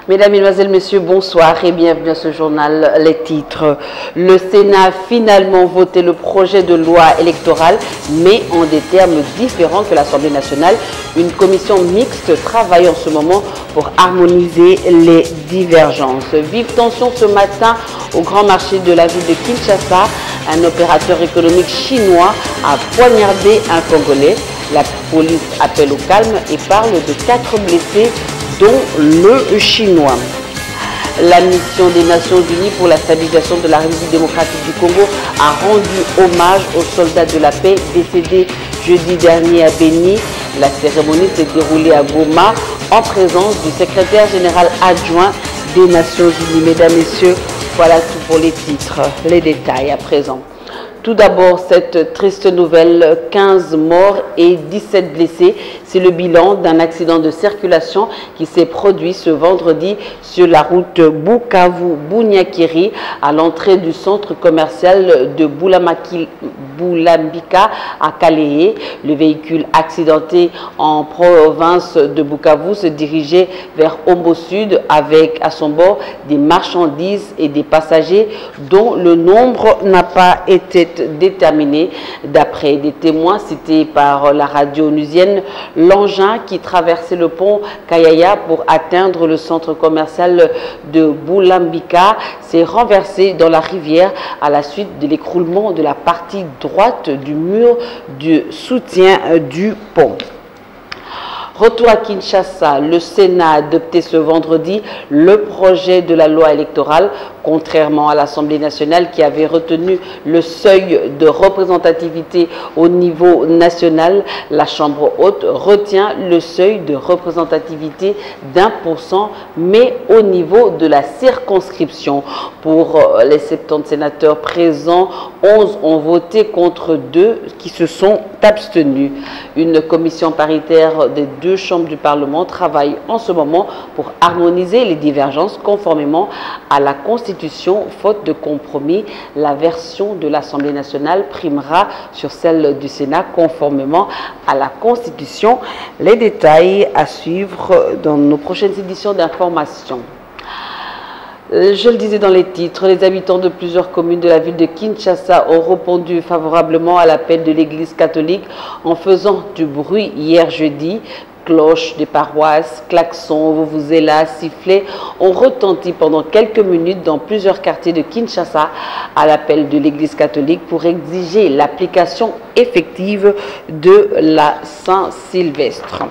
Mesdames, Mesdemoiselles, Messieurs, bonsoir et bienvenue à ce journal. Les titres. Le Sénat a finalement voté le projet de loi électorale, mais en des termes différents que l'Assemblée nationale. Une commission mixte travaille en ce moment pour harmoniser les divergences. Vive tension ce matin au grand marché de la ville de Kinshasa. Un opérateur économique chinois a poignardé un Congolais. La police appelle au calme et parle de 4 blessés, dont le Chinois. La mission des Nations Unies pour la stabilisation de la République démocratique du Congo a rendu hommage aux soldats de la paix décédés jeudi dernier à Béni. La cérémonie s'est déroulée à Goma en présence du secrétaire général adjoint des Nations Unies. Mesdames, Messieurs, voilà tout pour les titres. Les détails à présent. Tout d'abord, cette triste nouvelle, 15 morts et 17 blessés. C'est le bilan d'un accident de circulation qui s'est produit ce vendredi sur la route Bukavu-Bunyakiri à l'entrée du centre commercial de Boulambika à Kalehe. Le véhicule accidenté en province de Bukavu se dirigeait vers Ombo Sud avec à son bord des marchandises et des passagers dont le nombre n'a pas été déterminé. D'après des témoins cités par la radio onusienne, l'engin qui traversait le pont Kayaya pour atteindre le centre commercial de Boulambika s'est renversé dans la rivière à la suite de l'écroulement de la partie droite du mur de soutien du pont. Retour à Kinshasa, le Sénat a adopté ce vendredi le projet de la loi électorale, contrairement à l'Assemblée nationale qui avait retenu le seuil de représentativité au niveau national. La Chambre haute retient le seuil de représentativité d'1%, mais au niveau de la circonscription. Pour les 70 sénateurs présents, 11 ont voté contre 2 qui se sont abstenus. Une commission paritaire des 2 chambres du Parlement travaille en ce moment pour harmoniser les divergences conformément à la Constitution. Faute de compromis, la version de l'Assemblée nationale primera sur celle du Sénat conformément à la Constitution. Les détails à suivre dans nos prochaines éditions d'information. Je le disais dans les titres, les habitants de plusieurs communes de la ville de Kinshasa ont répondu favorablement à l'appel de l'Église catholique en faisant du bruit hier jeudi. Cloches des paroisses, klaxons, vuvuzelas, sifflets ont retenti pendant quelques minutes dans plusieurs quartiers de Kinshasa à l'appel de l'Église catholique pour exiger l'application effective de la Saint-Sylvestre.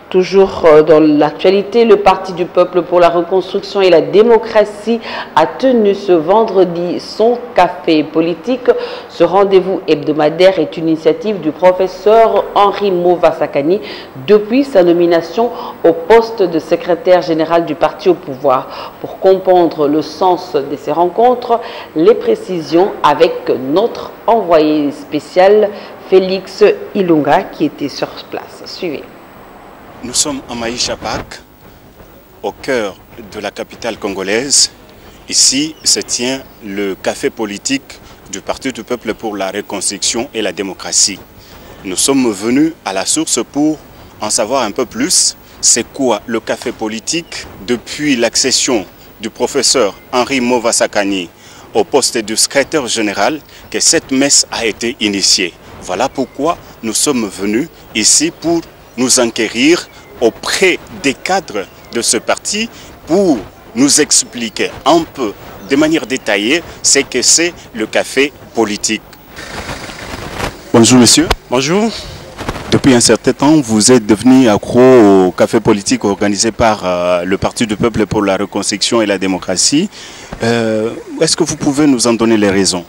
Toujours dans l'actualité, le Parti du Peuple pour la Reconstruction et la Démocratie a tenu ce vendredi son café politique. Ce rendez-vous hebdomadaire est une initiative du professeur Henri Movasakani depuis sa nomination au poste de secrétaire général du parti au pouvoir. Pour comprendre le sens de ces rencontres, les précisions avec notre envoyé spécial Félix Ilunga qui était sur place. Suivez. Nous sommes à Maïcha Park, au cœur de la capitale congolaise. Ici se tient le café politique du Parti du Peuple pour la Reconstruction et la Démocratie. Nous sommes venus à la source pour en savoir un peu plus. C'est quoi le café politique? Depuis l'accession du professeur Henri Movasakani au poste de secrétaire général que cette messe a été initiée. Voilà pourquoi nous sommes venus ici pour nous enquérir auprès des cadres de ce parti pour nous expliquer un peu de manière détaillée ce que c'est le café politique. Bonjour monsieur. Bonjour. Depuis un certain temps, vous êtes devenu accro au café politique organisé par le Parti du Peuple pour la Reconstruction et la Démocratie. Est-ce que vous pouvez nous en donner les raisons?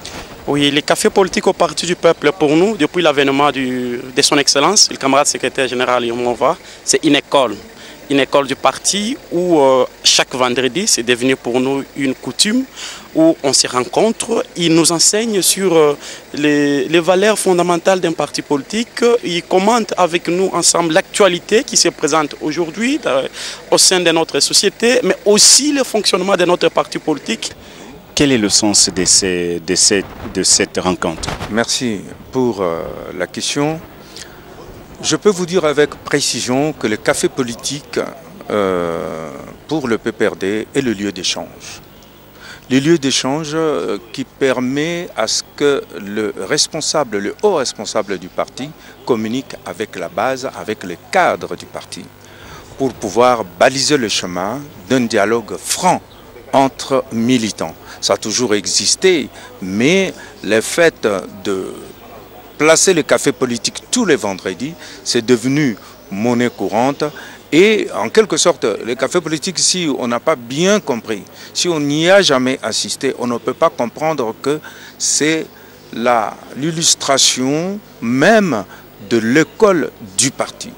Oui, les cafés politiques au Parti du Peuple, pour nous, depuis l'avènement de son Excellence, le camarade secrétaire général Yomova, c'est une école du parti où chaque vendredi, c'est devenu pour nous une coutume, où on se rencontre, il nous enseigne sur les valeurs fondamentales d'un parti politique, il commente avec nous ensemble l'actualité qui se présente aujourd'hui au sein de notre société, mais aussi le fonctionnement de notre parti politique. Quel est le sens de cette rencontre? Merci pour la question. Je peux vous dire avec précision que le café politique pour le PPRD est le lieu d'échange. Le lieu d'échange qui permet à ce que le haut responsable du parti communique avec la base, avec les cadres du parti, pour pouvoir baliser le chemin d'un dialogue franc entre militants. Ça a toujours existé, mais le fait de placer le café politique tous les vendredis, c'est devenu monnaie courante. Et en quelque sorte, le café politique, si on n'a pas bien compris, si on n'y a jamais assisté, on ne peut pas comprendre que c'est l'illustration même de l'école du parti.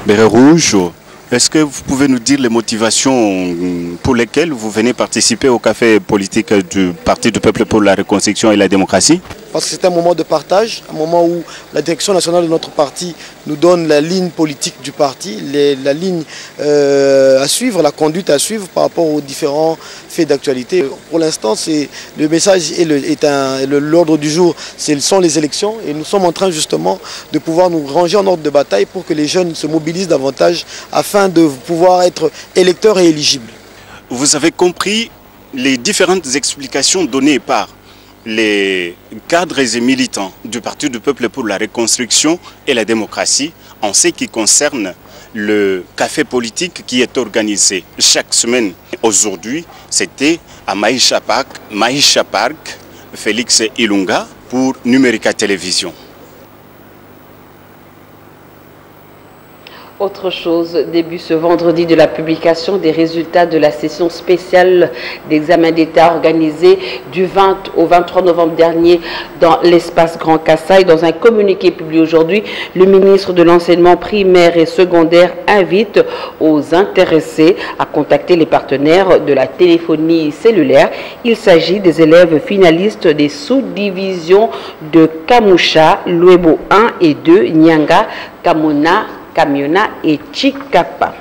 Béret Rouge, est-ce que vous pouvez nous dire les motivations pour lesquelles vous venez participer au café politique du Parti du Peuple pour la Reconstruction et la Démocratie? Parce que c'est un moment de partage, un moment où la direction nationale de notre parti nous donne la ligne politique du parti, la ligne à suivre, la conduite à suivre par rapport aux différents faits d'actualité. Pour l'instant, le message et l'ordre du jour, sont les élections et nous sommes en train justement de pouvoir nous ranger en ordre de bataille pour que les jeunes se mobilisent davantage afin de pouvoir être électeurs et éligibles. Vous avez compris les différentes explications données par les cadres et militants du Parti du Peuple pour la Reconstruction et la Démocratie en ce qui concerne le café politique qui est organisé chaque semaine. Aujourd'hui, c'était à Maïcha Park, Félix Ilunga pour Numérica Télévision. Autre chose, début ce vendredi de la publication des résultats de la session spéciale d'examen d'État organisée du 20 au 23 novembre dernier dans l'espace Grand Kassai. Dans un communiqué publié aujourd'hui, le ministre de l'Enseignement primaire et secondaire invite aux intéressés à contacter les partenaires de la téléphonie cellulaire. Il s'agit des élèves finalistes des sous-divisions de Kamusha, Luebo 1 et 2, Nyanga, Kamona, Kamiona et Chikapa.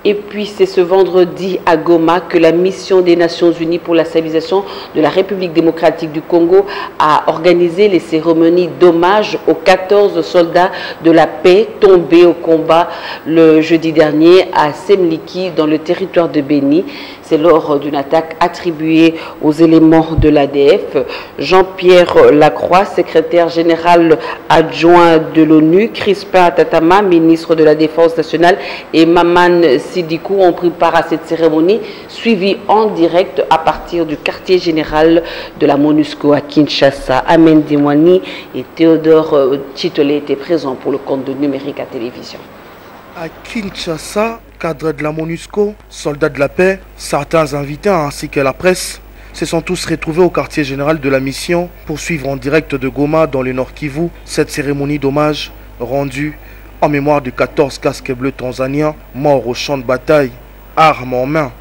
Et puis c'est ce vendredi à Goma que la mission des Nations Unies pour la stabilisation de la République démocratique du Congo a organisé les cérémonies d'hommage aux 14 soldats de la paix tombés au combat le jeudi dernier à Semliki dans le territoire de Béni. C'est lors d'une attaque attribuée aux éléments de l'ADF. Jean-Pierre Lacroix, secrétaire général adjoint de l'ONU, Crispin Tatama, ministre de la Défense nationale, et Maman Sidikou ont pris part à cette cérémonie, suivie en direct à partir du quartier général de la MONUSCO à Kinshasa. Amen Dimwani et Théodore Chitolé étaient présents pour le compte de Numérica Télévision. À Kinshasa, cadre de la MONUSCO, soldats de la paix, certains invités ainsi que la presse se sont tous retrouvés au quartier général de la mission pour suivre en direct de Goma dans le Nord Kivu cette cérémonie d'hommage rendue en mémoire de 14 casques bleus tanzaniens morts au champ de bataille, armes en main,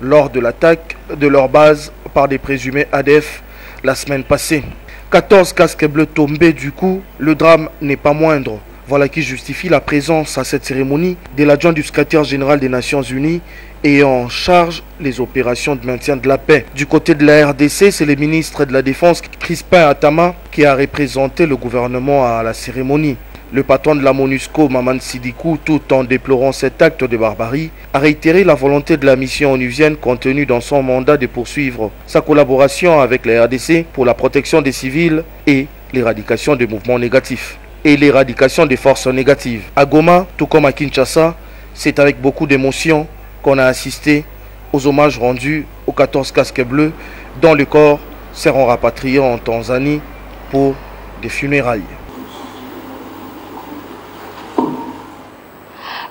lors de l'attaque de leur base par des présumés ADF la semaine passée. 14 casques bleus tombés du coup, le drame n'est pas moindre. Voilà qui justifie la présence à cette cérémonie de l'adjoint du secrétaire général des Nations Unies et en charge les opérations de maintien de la paix. Du côté de la RDC, c'est le ministre de la Défense, Crispin Atama, qui a représenté le gouvernement à la cérémonie. Le patron de la MONUSCO, Maman Sidikou, tout en déplorant cet acte de barbarie, a réitéré la volonté de la mission onusienne contenue dans son mandat de poursuivre sa collaboration avec la RDC pour la protection des civils et l'éradication des mouvements négatifs et l'éradication des forces négatives. À Goma, tout comme à Kinshasa, c'est avec beaucoup d'émotion qu'on a assisté aux hommages rendus aux 14 casques bleus dont le corps seront rapatriés en Tanzanie pour des funérailles.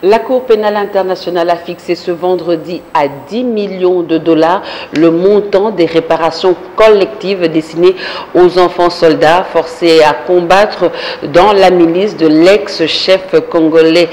La Cour pénale internationale a fixé ce vendredi à 10 millions de dollars le montant des réparations collectives destinées aux enfants soldats forcés à combattre dans la milice de l'ex-chef congolais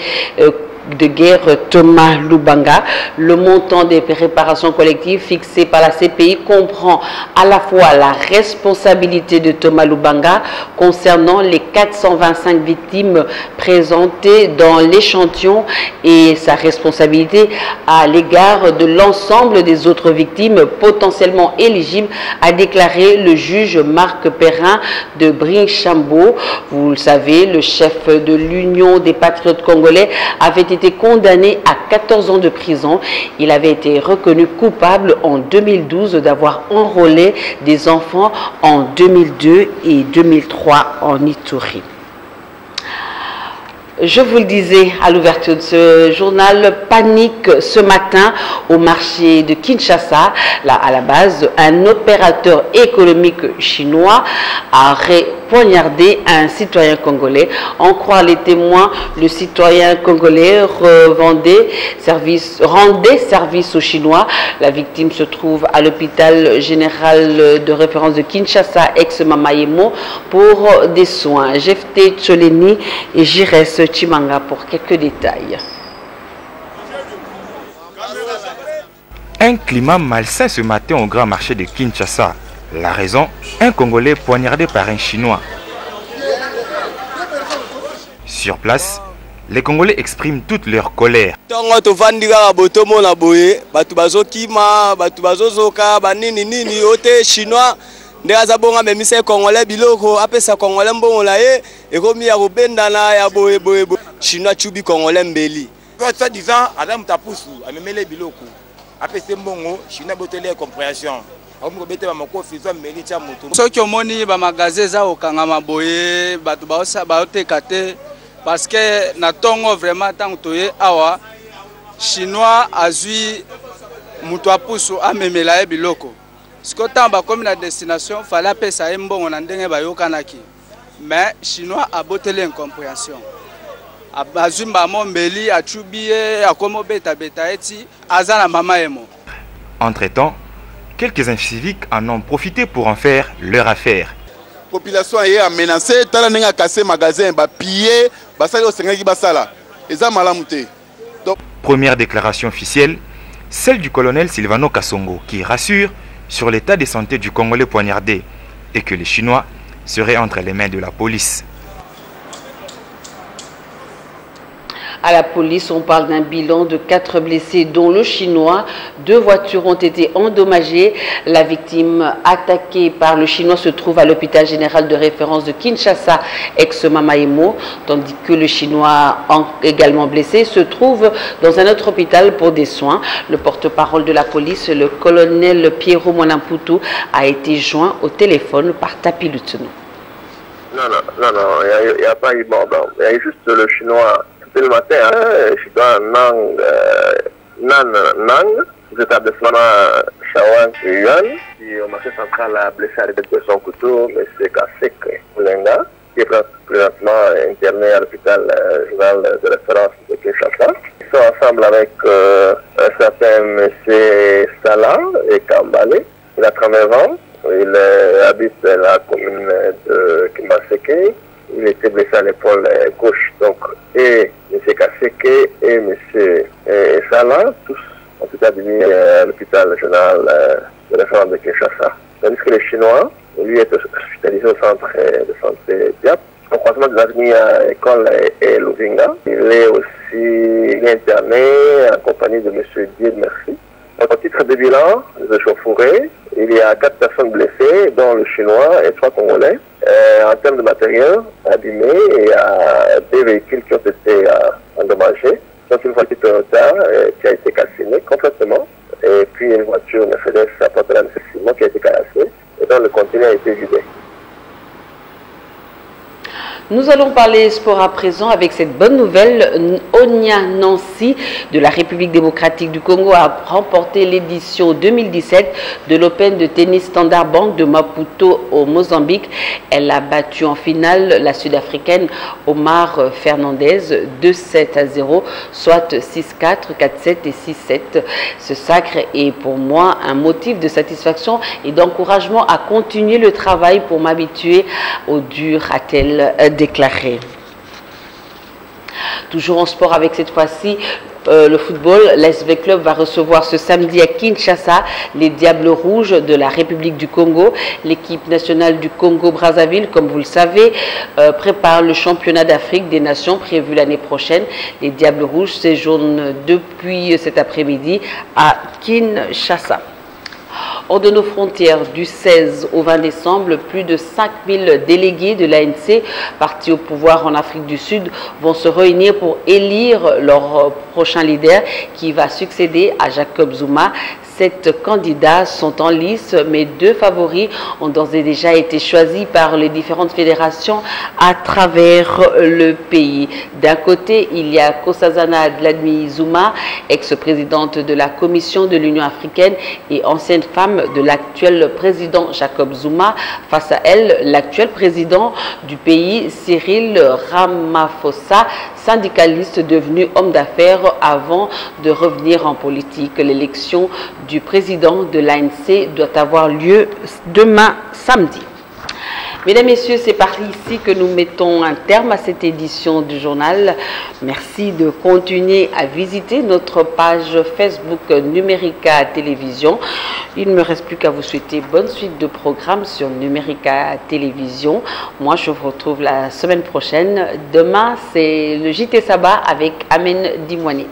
de guerre Thomas Lubanga. Le montant des réparations collectives fixé par la CPI comprend à la fois la responsabilité de Thomas Lubanga concernant les 425 victimes présentées dans l'échantillon et sa responsabilité à l'égard de l'ensemble des autres victimes potentiellement éligibles, a déclaré le juge Marc Perrin de Brinchambault. Vous le savez, le chef de l'Union des patriotes congolais avait été condamné à 14 ans de prison. Il avait été reconnu coupable en 2012 d'avoir enrôlé des enfants en 2002 et 2003 en Ituri. Je vous le disais à l'ouverture de ce journal, panique ce matin au marché de Kinshasa. Là, à la base, un opérateur économique chinois a poignardé un citoyen congolais. En croire les témoins, le citoyen congolais rendait service aux Chinois. La victime se trouve à l'hôpital général de référence de Kinshasa, ex-Mamayemo, pour des soins. Jefté Tcholeni et Jires Chimanga pour quelques détails. Un climat malsain ce matin au grand marché de Kinshasa. La raison, un Congolais poignardé par un Chinois. Sur place, les Congolais expriment toute leur colère. Soki omoni ba magasin za okangama boye batu baoteka te parce que na tongo vraiment tant toye awa chinois azui mutu apusu amemela ye biloko siko tamba comme na destination fallait pesa ye mbongo na ndenge bayokanaki mais chinois abotele incompréhension azui mbamo mbeli achubie akomo beta eti azana mama emo. Entre-temps, quelques inciviques en ont profité pour en faire leur affaire. La population est menacée, tala nenga cassé magasin, ba piller, ba sali osengaki ba sala. Eza malamu te. Première déclaration officielle, celle du colonel Silvano Kasongo qui rassure sur l'état de santé du Congolais poignardé et que les Chinois seraient entre les mains de la police. À la police, on parle d'un bilan de 4 blessés, dont le Chinois. 2 voitures ont été endommagées. La victime attaquée par le Chinois se trouve à l'hôpital général de référence de Kinshasa, ex-Mamayemo, tandis que le Chinois, également blessé, se trouve dans un autre hôpital pour des soins. Le porte-parole de la police, le colonel Pierrot Mwanamputu, a été joint au téléphone par Tapi Luteno. Non, il n'y a pas eu mort. Il y a juste le Chinois. Le matin, Chinois Nang, des établissements Chawang et Yuan, qui au marché central a blessé à l'aide de son couteau, M. Kasek Moulenga, qui est présentement interné à l'hôpital général de référence de Kinshasa. Ils sont ensemble avec un certain M. Salah et Kambale. Il a 39 ans, il habite la commune de Kimbaseke. Il était blessé à l'épaule gauche. Donc, et M. Kaseke et M. Salah, tous ont été admis à l'hôpital général de référence de Kinshasa. Tandis que le Chinois, lui, est hospitalisé au centre de santé Diap. Au croisement de l'avenue à l'école et Lovinga. Il est aussi interné en compagnie de M. Dieu Merci. Au titre de bilan de chauffourée, il y a 4 personnes blessées, dont le Chinois et 3 Congolais. En termes de matériel abîmé, il y a 2 véhicules qui ont été endommagés. Donc une voiture Toyota qui a été calcinée complètement. Et puis une voiture Mercedes à Portland qui a été cassée et dont le conteneur a été vidé. Nous allons parler sport à présent avec cette bonne nouvelle. Onia Nancy de la République démocratique du Congo a remporté l'édition 2017 de l'Open de tennis Standard Bank de Maputo au Mozambique. Elle a battu en finale la Sud-Africaine Omar Fernandez 2-7-0, soit 6-4, 4-7 et 6-7. Ce sacre est pour moi un motif de satisfaction et d'encouragement à continuer le travail pour m'habituer au dur, a-t-elle déclaré. Toujours en sport avec cette fois-ci le football, l'SV Club va recevoir ce samedi à Kinshasa les Diables Rouges de la République du Congo. L'équipe nationale du Congo-Brazzaville, comme vous le savez, prépare le championnat d'Afrique des Nations prévu l'année prochaine. Les Diables Rouges séjournent depuis cet après-midi à Kinshasa. Hors de nos frontières, du 16 au 20 décembre, plus de 5000 délégués de l'ANC, partis au pouvoir en Afrique du Sud, vont se réunir pour élire leur prochain leader qui va succéder à Jacob Zuma. 7 candidats sont en lice, mais 2 favoris ont d'ores et déjà été choisis par les différentes fédérations à travers le pays. D'un côté, il y a Nkosazana Dlamini Zuma, ex-présidente de la Commission de l'Union africaine et ancienne femme de l'actuel président Jacob Zuma. Face à elle, l'actuel président du pays, Cyril Ramaphosa, syndicaliste devenu homme d'affaires avant de revenir en politique. L'élection du président de l'ANC doit avoir lieu demain samedi. Mesdames, Messieurs, c'est par ici que nous mettons un terme à cette édition du journal. Merci de continuer à visiter notre page Facebook Numérica Télévision. Il ne me reste plus qu'à vous souhaiter bonne suite de programmes sur Numérica Télévision. Moi, je vous retrouve la semaine prochaine. Demain, c'est le JT Saba avec Amen Dimouani.